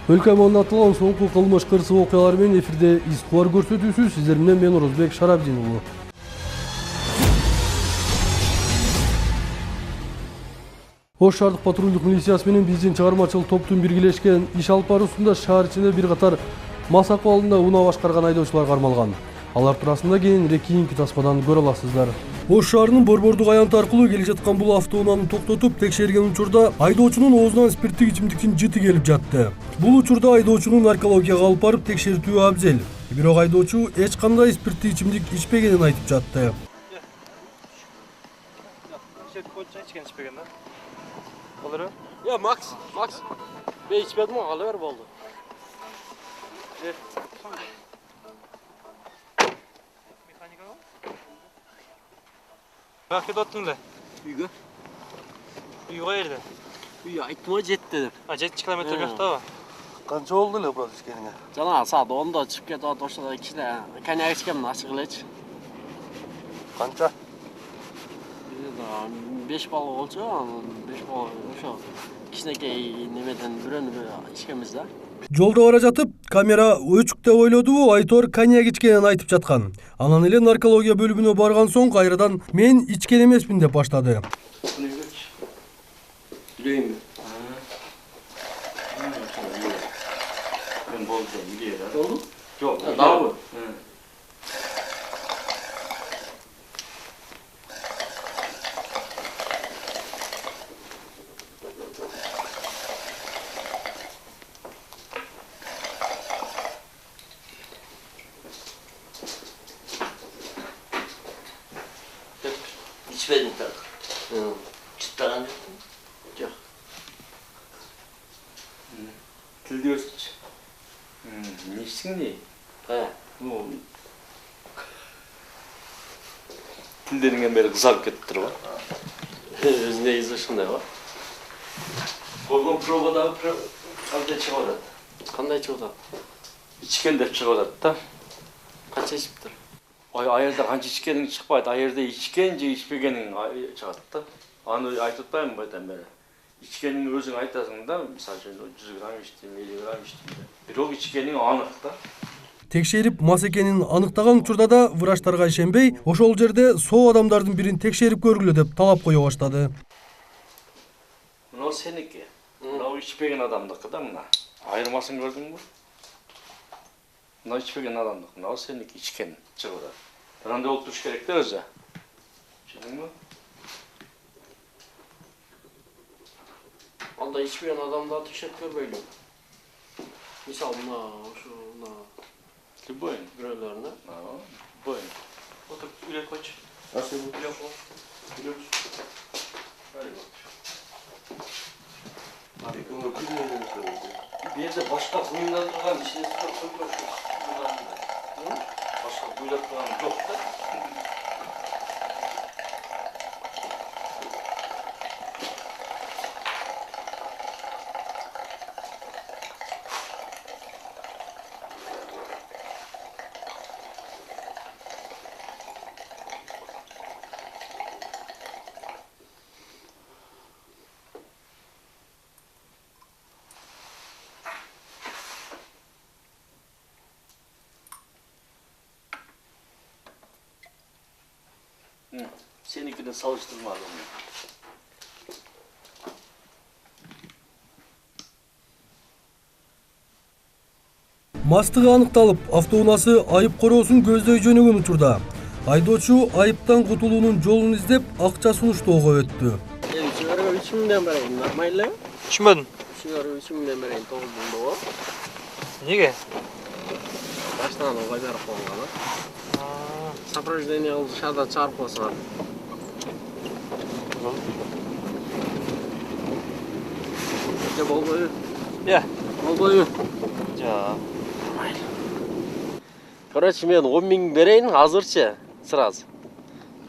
Өлкө аймагында аталган соңку кылмыш кырсык окуялар менен эфирде Из кубар көрсөтүүсү сиздер менен мен Орозбек Шарабдин уулу. Ош шаардык патрулдук милициясы менен биздин чыгармачыл топтун биргелешкен иш алып баруусунда шаар ичинде бир катар мас акыбалында унаа башкарган айдоочулар кармалган. Алар туурасында кийинирээк кийинки таспадан көрө аласыздар. Ош шаарынын Борбордук аянты аркылуу келе жаткан бул автоунааны токтотуп текшерген учурда айдоочунун оозунан спирттик ичимдиктин жыты келип жатты. Бул учурда айдоочуну наркологияга алып барып текшертүү абзел. Бирок айдоочу эч кандай спирттик ичимдик ичпегенин айтып жатты. Ya Max. Ben içmedim o kalıver oldu. Bak ottun da. Uygu. Uygu yerde. Uygu aytma jet dedim. 7 kilometre yakta var. Канча болду эле брат ичкениңе? Жана саат 10-да чыгып кетип ошондо кичине коньяк ичкем ачык элечи. Канча? 5 балл болчу, 5 балл ошо кичинекей немеден бирөөнү ичкенбиз да. Жолдо бара жатып, камера өчүктө ойлодубу, Айтор коньяк ичкенин айтып жаткан. Анан эле наркология бөлүмүнө барган соң кайрадан мен ичкен эмесмин деп баштады. Билейм. Ben boldu biliyor. Oldu? Yok. Daha mı? İçmedin tabii. Çıtlagan yok. Yok. Til diyorsun. Ne içtin ne? He. Bu til dediğinden beri kızarıp gitti var. Özünde izle şunday var. Kolgun probada kaldı çıkardı. Qanday çıkdı? İçken de çıkardı da. Qancha içiptir? Ayırda kanca içkenin çıkmaydı. Ayırda içkence içmegenin çıkardı da. Onu aytıtmayım buradan beri. İçkenin özün aytasın da, misal üçün 100 gram içtim, 50 gram içtim de. Бирок içkenin anık da. Текшерип мас экенин аныктаган учурда да врачтарга ишенбей, ошол жерде соо адамдардын бирин текшерип көргүлө деп талап кое баштады. Мынау сеники. Мынау içpеген адамдыкы да мына. Айырмасын көрдүңбү? Мынау içpеген адамдык, мынау сеники içкен чыгып. Андай болуп туруш керек да өзү. Түшүндүңбү? Анда içmeyen adamda tükşet görmeyelim. Misal buna, şuna, Любой. bireylerine. Любой. Otur, üle koç. Nasıl bu? Üle koç. Üle koç. Hadi bak. Abi bunu bilmediğini söyledi. Bir yerde başka kuyumdan duran içine sıkıp koyuyor. Başka kuyular duran yok da. Seninkini savuşturma adamı. Мастыгы аныкталып, автоунаасы айып короосун көздөй жөнөгөн учурда айдоочу айыптан кутулуунун жолун издеп акча сунуштоого өттү. Sigara 3.000'den vereyim, normal. İçmedin. Sigara 3.000'den vereyim, 9.000'da o. Niye? Baştan o kadar koyalım. Сопровождение dışarıda çarpmasın. İşte bol boyu. Ya. Bol boyu. Ya. Короче, мен 10.000 берейин азырчы, сразу.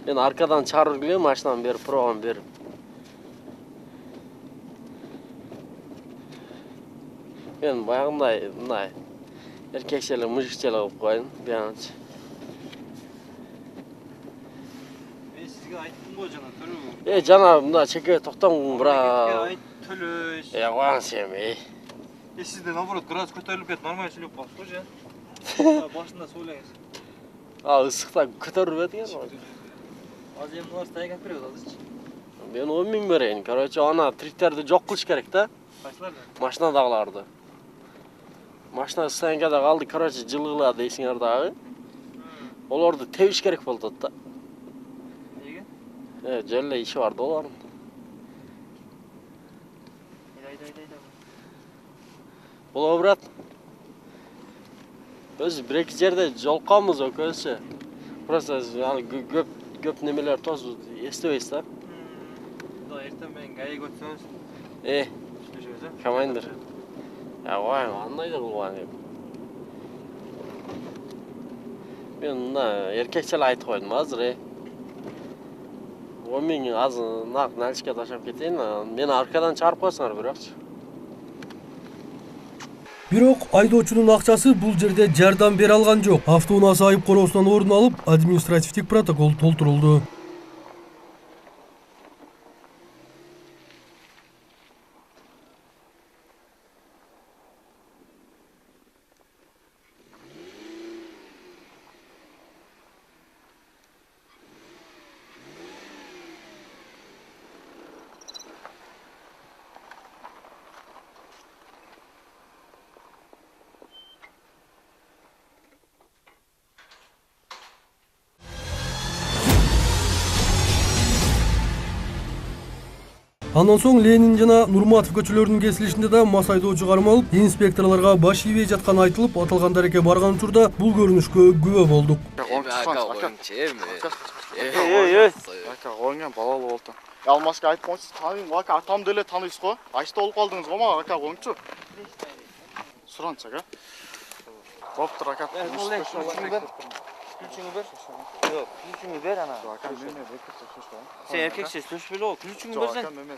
Мен аркадан чарып келем, машинаны берип, пробаны берип. Мен баягындай, мындай эркекчелик, мужикчелик кылып коеюн, бияңчы. Ben sizge ayttım bu jana törü. Жана мына чеке токтоң, бра. Ayt төлөш. Кояң сен, Сізде наоборот градус көтеріліп кетті, нормально сөйлеп қалыпсыз ғой же. Башында сөйлеңіз. Ысықта көтеріп еді екен. Азыр эми мыналар таяк алып берет азырчы. Мен 10 000 берейин. Короче, ана триктерди жок кылыш керек да. Кайсыларды? Машинадагыларды. Машина стоянкада калды, короче, жылгыла дейсиңер дагы. Оларды тебиш керек болду да. Неге? Жөле иши бар да олардын. Айда. Болобу, брат? Өзү бир-эки жерде жолукканбыз экөөсү. Просто аны көп немелер тосуп эстебейсиз да. Да, эртең менен гаиге өтсөңүз. Сүйлөшөбүз, э? Командир. Ой, андай да кылбайм. Мен мына эркекче эле айтып койдум азыр, 10 000 азыр нак наличке ташап кетейин. Мени аркадан чыгарып койсоңор бирокчу. Бирок айдоочунун акчасы бул жерде жардам бере алган жок. Автоунаасы айып короосунан орун алып, административдик протокол толтурулду. Андан соң Ленин жана Нурматов көчөлөрүнүн кесилишинде да мас айдоочу кармалып, инспекторлорго баш ийбей жатканы айтылып, аталган дарекке барган учурда бул көрүнүшкө күбө болдук. Ака коюңан балалы болду. Алмашка айтып койсуз, таныйм ака, атам деле таныйсыз го? Айышта болуп калдыңыз го мага ака коюңчу. Суранчы ака. Коптур ака. Ключүңү бер. Жок, ключүңү бер ана. Ака мене бекер Сен эркекче сүйлөшпөйлү го, ключүңү берсең. Ака меме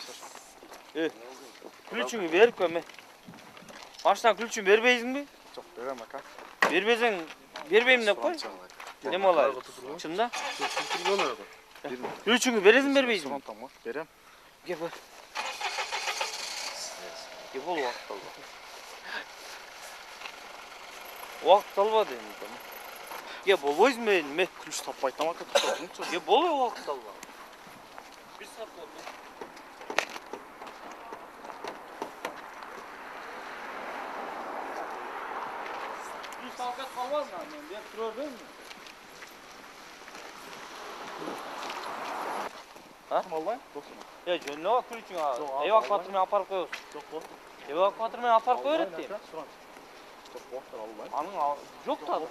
Ключүңү берип көмө. Машина ключүн бербейсиңби? Жок, берем ака. Бербесең, бербейм деп кой. Неме алай? Чында? Ключүңү бересиң бербейсиң? Тамак берем. Кеп. Кеп бол вакыт алба. Вакыт албады эми. Кеп болбойсуң мен. Ключ таппай тамакка токтоңчу. Кеп болбой вакыт алба. Bir saat oldu. Bir saat kalmaz mı? Ben troll mi? Ha? Vallahi doksun. Ya jönüne bak kulüçün ha. Evakuatörüme apar koyuyorsun. Жок болду. Evakuatörüme apar koyuyor ettim. Жок болду албайм. Anın yok tadı.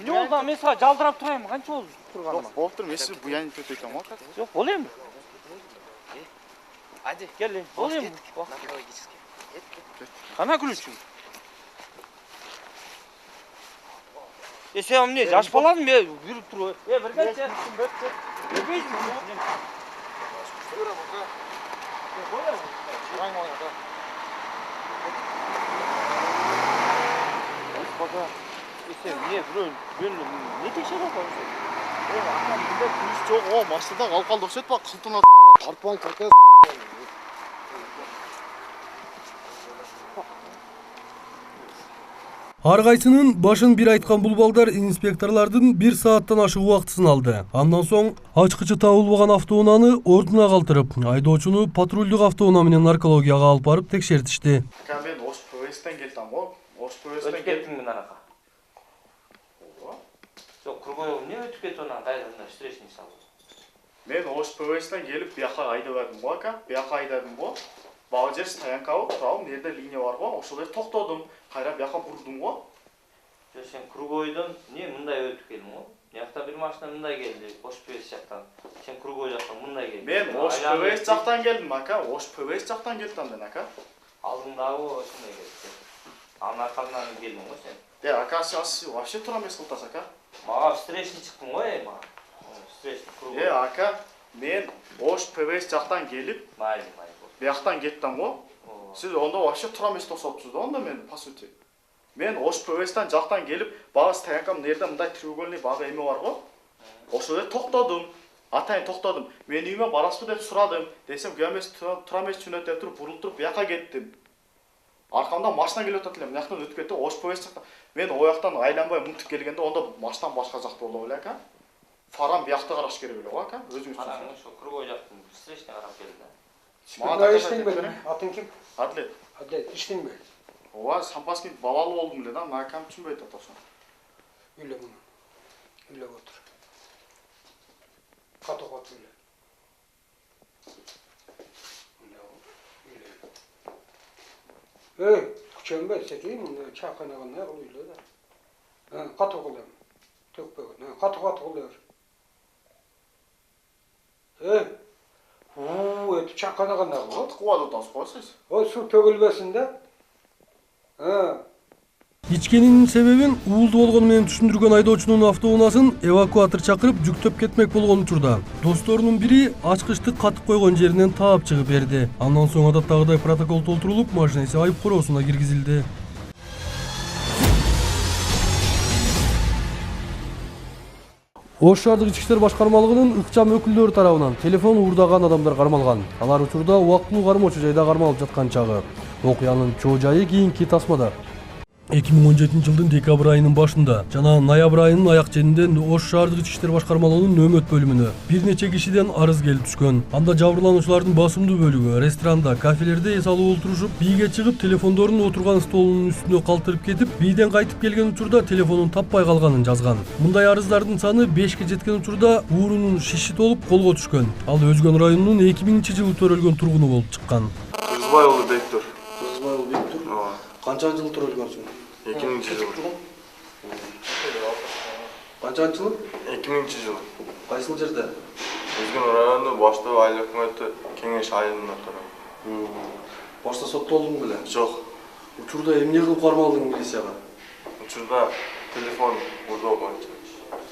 Ne oldu lan? Ben sana caldırıp durayım. Kança oldu? Жок болду, мен сиз буян төтөйтөм го. Yok oluyor mu? Hadi. Gel lan. Oluyor mu? Bak. Наркологический. Kana kulüçün. Sen ne? Yaş falan mı? Yürüp duruyor. Ya ver kaç ya. Ne beyiz mi? Baka. Sen niye böyle ne teşekkür edersin? Ака мында ключ жок, о, машинада калып калды окшойт ба, кылтына тарпан какая. Ар кайсынын башын бир айткан бул балдар инспекторлордун 1 сааттан ашык убактысын алды. Андан соң ачкычы табылбаган автоунааны ордуна калтырып, айдоочуну патрулдук автоунаа менен наркологияга алып барып текшертишти. Ака мен Ош ПВСтен келдим го. Ош ПВСтен Ötüp kettin mi naraka? Yok kurgoyum ne ötüp ketti ona kayırında stresini saldı. Мен Ош ПВСтен келип бияка айдап бардым го ака. Бияка айдадым го. Бага жер стоянка болуп турабы, жерде линия бар го. Ошол жерде токтодум. Кайра бияка бурдум го. Sen kurgoydan niye mınday ötüp geldin o? Yakta bir maçta mınday geldi. Boş pes jaktan. Sen kurgoy jaktan mınday geldi. Мен Ош ПВС жактан келдим ака. Ош ПВС жактан келдим мен ака. Алдыңдағы o şunday geldi. Anın arkamdan geldin o sen. Ака сен вообще тура эмес кылтасыз ака. Mağa stresini çıktın o ya mağa. Stresini kurgoy. Ака мен Ош ПВС жактан келип Mayın. бияктан кеттим го. Сиз ондо вообще тура эмес тосоптуз да ондо мен по сути. Мен Ош ПВСтен жактан келип, бага стоянкам нерде мындай треугольный бага эме бар го. Ошол жерде токтодум. Атайын тоқтадым. Мен үйіме барасыз деп сұрадым. Десем, көмес тұра емес түнөт деп тұрып, бұрылтырып, бияқа кеттім. Арқамда машина келіп өтіп елем, мынаяқтан өтіп кетті, ош поезд шықты. Мен ояқтан айланбай мұнтып келгенде, онда машинам башқа жақты болды ойлай ака. Фарам бияқты қараш керек ойлай ака, өзіңіз түсінсіз. Қараңыз, ошо кругой жақтың встречный қарап келді. Маған Иштең бе? Атың ким? Адлет. Адлет, иштең бе? Ооба, Сампаскин балалы болдым эле да, мына акам түшүнбөйт атасы. Үйле муну. Үйле отур. Каток отур эле. Эй, күчөнбө, секей, мында чаканаган не кылып үйле да. Каток кылам. Төкпөгөн. Каток кылып. Этип чаканаган да кылып. Кубат атасы койсуз. Ой, суу төгүлбөсүн да. Ичкенинин себебин уулду болгону менен түшүндүргөн айдоочунун автоунаасын эвакуатор чакырып жүктөп кетмек болгон учурда досторунун бири ачкычты катып койгон жеринен таап чыгып берди. Андан соң адаттагыдай протокол толтурулуп, машинеси айып короосуна киргизилди. Ош шаардык ички иштер башкармалыгынын ыкчам өкүлдөрү тарабынан телефон уурдаган адамдар кармалган. Алар учурда убактылуу кармоочу жайда кармалып жаткан чагы. Окуянын чоо жайы кийинки тасмада. 2017 жылдын декабрь айынын башында жана ноябрь айынын аяк ченинде Ош шаардык ички иштер башкармалыгынын нөөмөт бөлүмүнө бир нече кишиден арыз келип түшкөн. Анда жабырлануучулардын басымдуу бөлүгү ресторанда, кафелерде эс алуу олтурушуп, бийге чыгып телефондорун отурган столунун үстүнө калтырып кетип, бийден кайтып келген учурда телефонун таппай калганын жазган. Мындай арыздардын саны 5ке жеткен учурда уурунун шиши толуп колго түшкөн. Ал Өзгөн районунун 2000-жылы төрөлгөн тургуну болуп чыккан. Кыргызбайұлы Бектур. Кыргызбайұлы Бектур. Канча жыл төрөлгөнсүң? 2000 жыл. Канчанчы жыл? 2000 жыл. Кайсыл жерде? Өзгөн району баштоо айыл өкмөтү кеңеш айылында турам. Башта соттолдуң беле? Жок. Учурда эмне кылып кармалдың милицияга? Учурда телефон урдоо боюнча.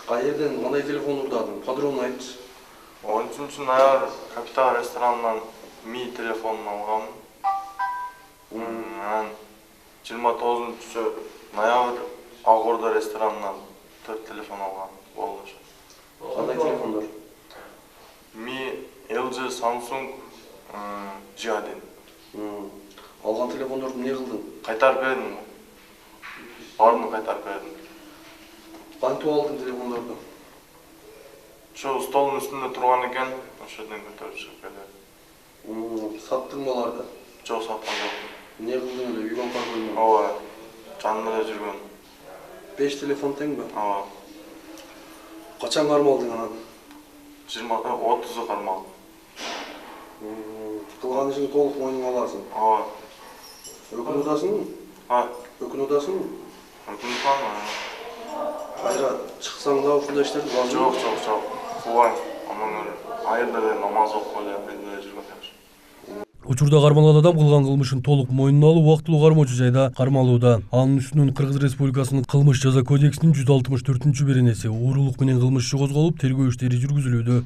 Кайерден кандай телефон урдадың? Подробно айтчы. 13 ноябрь Капитал ресторанынан Ми телефонун алгам. 29 ноябрь Ак-Орда ресторанынан 4 телефон алгам болду. Кандай телефондор? Ми, LG, Samsung, G1. Алган телефондорду эмне кылдың? Кайтарып бердим. Баарын кайтарып бердим. Кантип алдың телефондорду? Şu stolun üstünde turgan eкен, ошодон көтөрүп чыгып келди. Саттың аларды? Жок, саткан жок. Эмне кылдың эле? Үй банкка койдуң? Ооба. Жанында эле жүргөн. 5 телефон теңби? Ооба. Качан кармалдың анан? 30 кармал. Кылган ишиңди толук мойнуңа аласың. Ооба. Өкүнүдасың? Өкүнүдасың? Өкүнүп Кайра чыксаң да ушундай иштерди базар. Жок. Кубайм. Анан айылда эле намаз окуп эле жүргөн жакшы. Учурда кармалган адам кылган кылмышын толук мойнуна алып, убактылуу кармоочу жайда кармалууда. Анын үстүнөн Кыргыз Республикасынын кылмыш жаза кодексинин 164-беренеси уурулук менен кылмыш иши козголуп, тергөө иштери жүргүзүлүүдө.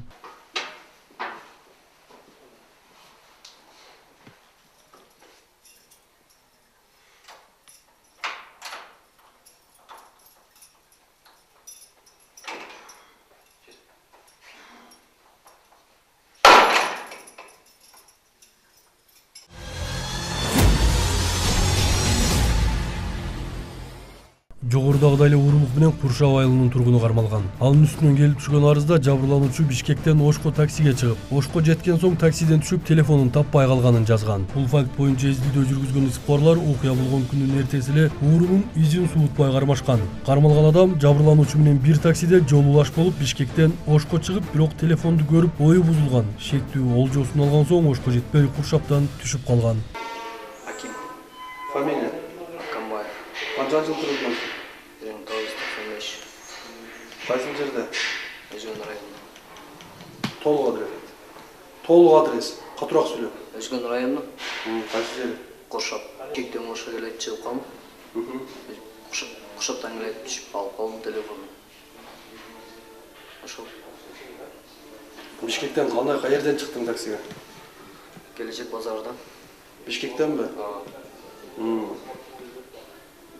Жогорудагыдай эле уурулук менен Куршап айылынын тургуну кармалган. Анын үстүнөн келип түшкөн арызда жабырлануучу Бишкектен Ошко таксиге чыгып, Ошко жеткен соң таксиден түшүп телефонун таппай калганын жазган. Бул факт боюнча издөөдө жүргүзгөн искыбарлар окуя болгон күнүн эртеси эле уурунун изин суутпай кармашкан. Кармалган адам жабырлануучу менен бир таксиде жол улаш болуп Бишкектен Ошко чыгып, бирок телефонду көрүп ою бузулган. Шектүү олжосун алган соң Ошко жетпей Куршаптан түшүп калган. Аким. Фамилия? Акамбаев. Канча жыл тургунсуң? 1995. Кайсыл жерде? Өзгөн району. Толук адрес. Катуураак сүйлө. Өзгөн району. Кайсы жер? Куршап. Кектен Ошко келет чыгып калдым. Куршаптан келет түшүп алып калдым телефонду. Ошол. Бишкектен каерден чыктың таксиге? Келечек базардан. Бишкектенби?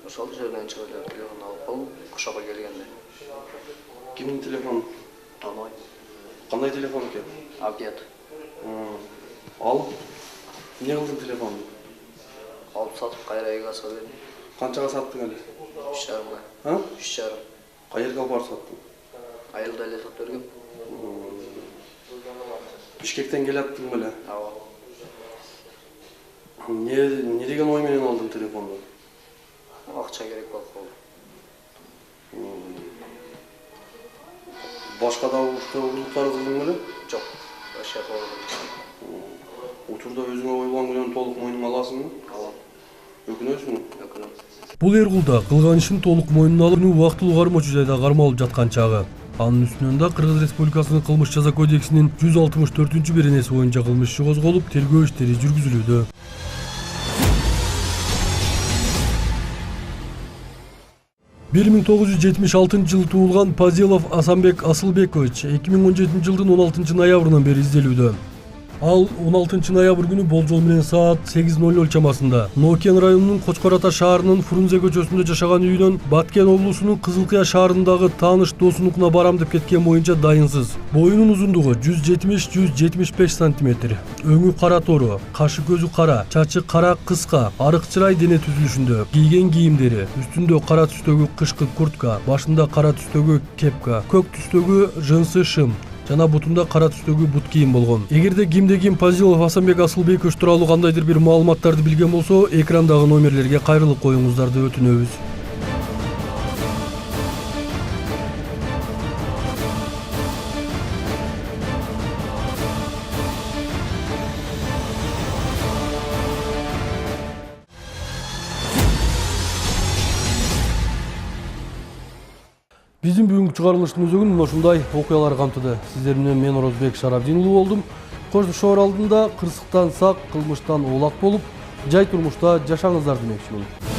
Ошол жерден чыгып эле телефонду алып калдым. Куршапка келгенде. Кимдин телефону? Танбайм. Кандай телефон экен? Обед. Алып эмне кылдың телефонду? Алып сатып кайра эгаса бердим. Канчага саттың эле? 3,5. А? 3,5. Каерге алып барып саттың? Айылда эле сатып бергем. Бишкектен келаттың беле? Ооба. Не деген ой менен алдың телефонду? Акча керек болуп калды. Башка да уктуруктар кылдың беле? Жок. Башка кылдым. Учурда өзүңө койгон күнөөнү толук мойнуңа аласыңбы? Алам. Өкүнөсүңбү? Өкүнөм. Бул Эргулда кылган ишин толук мойнуна алып, убактылуу кармоочу жайда кармалып жаткан чагы. Анын үстүнөн да Кыргыз Республикасынын кылмыш жаза кодексинин 164-беренеси боюнча кылмыш иши козголуп, тергөө иштери жүргүзүлүүдө. 1976 жылы туулган Пазилов Асанбек Асылбекович 2017 жылдын 16 ноябрынан бери изделүүдө. Ал 16 ноябрь күнү болжол менен саат 8:00 чамасында Нокен районунун Кочкор Ата шаарынын Фрунзе көчөсүндө жашаган үйүнөн Баткен облусунун Кызылкыя шаарындагы тааныш досунукуна барам деп кеткен боюнча дайынсыз. Боюнун узундугу 170-175 сантиметр. Өңү кара тору, кашы көзү кара, чачы кара кыска, арык чырай дене түзүлүшүндө. Кийген кийимдери үстүндө кара түстөгү кышкы куртка, башында кара түстөгү кепка, көк түстөгү жынсы шым жана бутунда кара түстөгү бут кийим болгон. Эгерде кимде ким Пазилов Асанбек Асылбекович тууралуу кандайдыр бир маалыматтарды билген болсо, экрандагы номерлерге кайрылып коюңуздарды өтүнөбүз. Биздин бүгүнкү чыгарылыштын өзөгүн ушундай окуялар камтыды. Сиздер менен мен Орозбек Шарабдинұлы болдум. Коштошоор алдында кырсыктан сак, кылмыштан оолак болуп, жай турмушта жашаңыздар демекчимин.